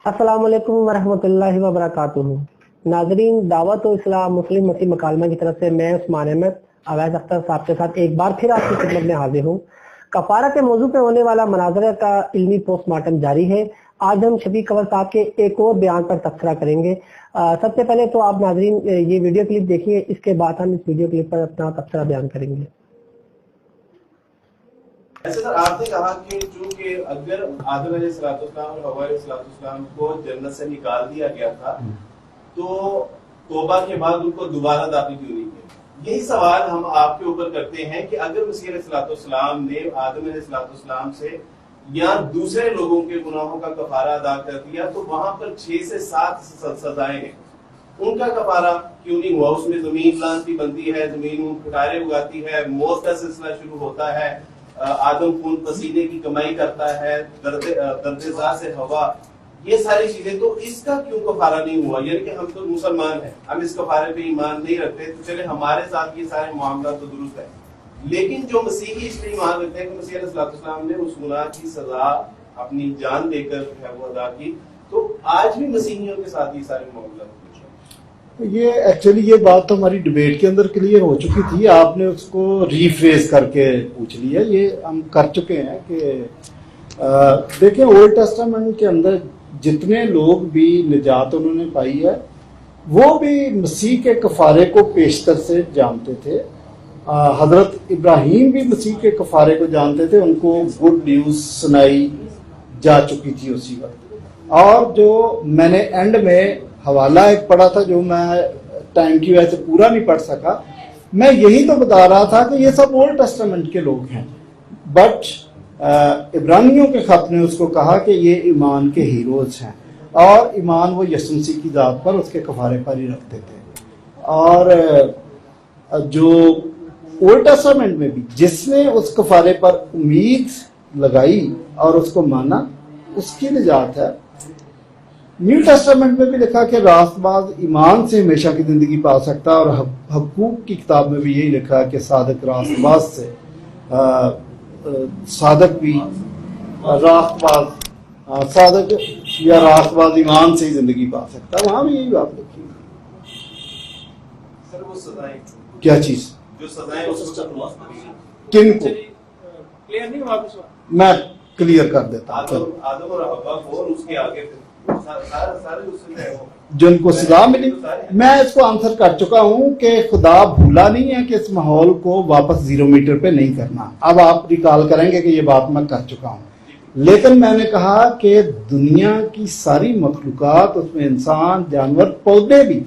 अस्सलाम वालेकुम वरहमतुल्लाहि वबरकातुहू। नाजरीन, दावत व इस्लाम मुस्लिम मसीह मकालमा की तरफ से मैं उस्मान अहमद अवैध अख्तर साहब के साथ एक बार फिर आपकी खिदमत में हाजिर हूँ। कफारा के मौजू पे होने वाला मनाजरा का इल्मी पोस्टमार्टम जारी है। आज हम शफीक कंवर साहब के एक और बयान पर तबसरा करेंगे। सबसे पहले तो आप नाजरीन ये वीडियो क्लिप देखिए, इसके बाद हम इस वीडियो क्लिप पर अपना तबसरा बयान करेंगे। ऐसे सर, आपने कहा कि चूंकि अगर आदम अलैहिस्सलाम और हव्वा अलैहिस्सलाम को जन्नत से निकाल दिया गया था तो तौबा के बाद उनको दोबारा दाखिल क्यों नहीं किया? यही सवाल हम आपके ऊपर करते हैं कि अगर मसीह अलैहिस्सलाम ने आदम अलैहिस्सलाम से या दूसरे लोगों के गुनाहों का कफारा अदा कर दिया तो वहां पर 6 से 7 सजाएं हैं, उनका कफारा क्यों नहीं हुआ? उसमें जमीन लानती बनती है, जमीन खटारे उगाती है, मौत का सिलसिला शुरू होता है, आदम खून पसीने की कमाई करता है, दर्देज़ा से हवा, ये सारी चीजें, तो इसका क्यों कफारा नहीं हुआ? यानी कि हम तो मुसलमान हैं, हम इस कफारे पे ईमान नहीं रखते, तो चले हमारे साथ ये सारे मामला तो दुरुस्त है, लेकिन जो मसीही इसलिए ईमान रखते हैं कि मसीह अलैहिस्सलाम ने उस गुनाह की सजा अपनी जान देकर है वो अदा की, तो आज भी मसीहियों के साथ ये सारे मामला। ये एक्चुअली ये बात तो हमारी डिबेट के अंदर क्लियर हो चुकी थी, आपने उसको रीफ्रेज करके पूछ लिया। ये हम कर चुके हैं कि देखें, ओल्ड टेस्टामेंट के अंदर जितने लोग भी निजात उन्होंने पाई है वो भी मसीह के कफारे को पेशतर से जानते थे। हजरत इब्राहिम भी मसीह के कफारे को जानते थे, उनको गुड न्यूज सुनाई जा चुकी थी उसी वक्त। और जो मैंने एंड में हवाला एक पढ़ा था जो मैं टाइम की वजह से पूरा नहीं पढ़ सका, मैं यही तो बता रहा था कि ये सब ओल्ड टेस्टामेंट के लोग हैं, बट इब्रानियों के खत ने उसको कहा कि ये ईमान के हीरोज हैं और ईमान वो यीशु मसीह की जात पर उसके कफारे पर ही रखते थे। और जो ओल्ड टेस्टामेंट में भी जिसने उस कफारे पर उम्मीद लगाई और उसको माना उसकी निजात है। न्यू टेस्टामेंट में भी लिखा कि रास्तबाज ईमान से हमेशा की जिंदगी पा सकता है, और हबकूक की किताब में भी यही लिखा कि सादक रास्तबाज से सादक भी रास्तबाज सादक या रास्तबाज ईमान से ही जिंदगी पा सकता है, वहां भी यही बात लिखी है। सर वो सजाएं क्या चीज जो सजाएं किन को क्लियर नहीं वापस मैं क्लियर कर देता हूँ। आदम और हव्वा को और उसके आगे सारे उससे जिनको सजा मिली, मैं इसको आंसर कर चुका हूं कि खुदा भूला नहीं है कि इस माहौल को वापस 0 मीटर पे नहीं करना। अब आप रिकॉल करेंगे कि ये बात मैं कर चुका हूं, लेकिन मैंने कहा कि दुनिया की सारी मखलूकात, उसमें इंसान, जानवर, पौधे भी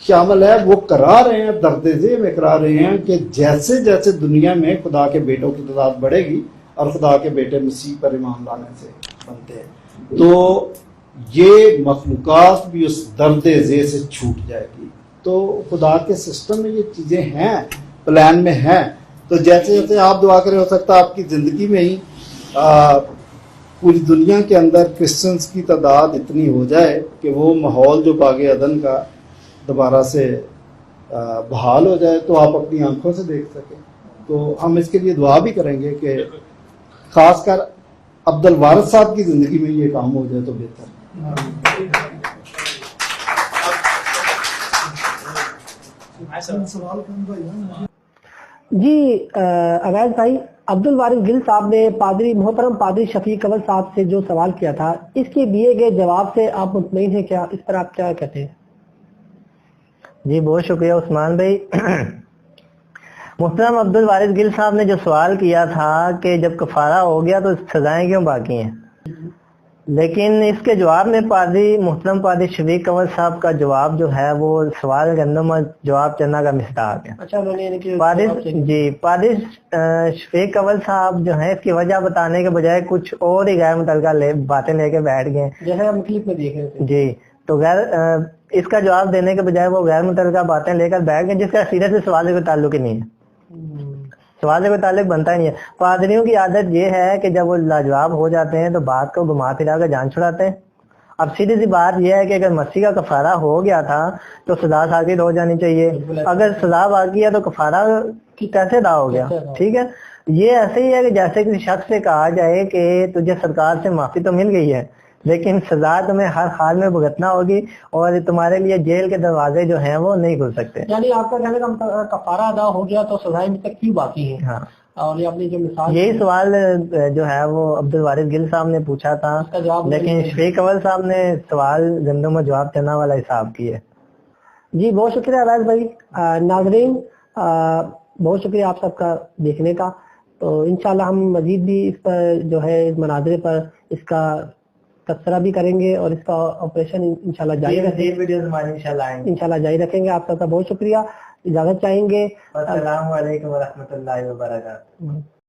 शामिल है, वो करा रहे हैं, दर्देजे में करा रहे हैं कि जैसे जैसे दुनिया में खुदा के बेटों की तादाद बढ़ेगी और खुदा के बेटे मसीह पर ईमान लाने से बनते हैं, तो ये मखलूकात भी उस दर्द-ए-ज़े से छूट जाएगी। तो खुदा के सिस्टम में ये चीज़ें हैं, प्लान में हैं। तो जैसे जैसे आप दुआ करें, हो सकता है आपकी ज़िंदगी में ही पूरी दुनिया के अंदर क्रिश्चियंस की तादाद इतनी हो जाए कि वो माहौल जो बागे अदन का दोबारा से बहाल हो जाए, तो आप अपनी आंखों से देख सकें। तो हम इसके लिए दुआ भी करेंगे कि खासकर अब्दुल वारिस साहब की ज़िंदगी में ये काम हो जाए तो बेहतर। जी अवैध भाई, अब्दुल वारिस गिल साहब ने मोहतरम पादरी शफीक कंवर साहब से जो सवाल किया था, इसके दिए गए जवाब से आप मुतमईन हैं क्या? इस पर आप क्या कहते हैं? जी बहुत शुक्रिया उस्मान भाई। मोहतरम अब्दुल वारिस गिल साहब ने जो सवाल किया था कि जब कफारा हो गया तो सजाएं क्यों बाकी हैं, लेकिन इसके जवाब में मोहतरम पादरी शफीक कंवर साहब का जवाब जो है वो सवाल गंदम और जवाब चन्ना का मिस्ताक है। अच्छा, पादरी शफीक कंवर साहब जो है इसकी वजह बताने के बजाय कुछ और ही गैर मुतल्लिका बातें लेके बैठ गए, जैसे हम क्लिप में देख रहे थे। जी, तो इसका जवाब देने के बजाय वो गैर मुतल्लिका बातें लेकर बैठ गए, जिसका सीधे से सवाल से ताल्लुक ही नहीं है, सवाल से कोई ताल्लुक बनता ही नहीं है। पादरियों की आदत ये है कि जब वो लाजवाब हो जाते हैं तो बात को घुमा फिरा कर जान छुड़ाते हैं। अब सीधी सी बात यह है कि अगर मसीह का कफारा हो गया था तो सजा साकित हो जानी चाहिए, अगर सजा बाकी है तो कफारा कैसे अदा हो गया? ठीक है, ये ऐसे ही है कि जैसे किसी शख्स से कहा जाए कि तुझे सरकार से माफी तो मिल गई है, لیکن سزا تمہیں ہر حال میں بھگتنا ہوگی اور تمہارے لیے جیل کے دروازے جو ہیں وہ نہیں کھل سکتے. یعنی آپ کا کہنے کا مطلب کفارہ ادا ہو گیا تو سزائیں ابھی تک کیوں باقی ہیں؟ ہاں اور یہ اپنی جو مثال یہی سوال جو ہے وہ عبد الوارث گل صاحب نے پوچھا تھا, کا جواب لیکن شفیق اول صاحب نے سوال گندم و جواب چنا والا حساب کیے. جی بہت شکریہ عویض بھائی. ناظرین بہت شکریہ آپ سب کا دیکھنے کا. تو انشاءاللہ ہم مزید بھی اس پر جو ہے اس مناظرے پر اس کا تبصرہ بھی کریں گے اور اس کا آپریشن انشاءاللہ جاری رکھیں گے. ویڈیوز ہماری انشاءاللہ آئیں گے. انشاءاللہ جاری رکھیں گے. آپ سب کا بہت شکریہ. اجازت چاہیں گے. السلام علیکم ورحمۃ اللہ وبرکاتہ.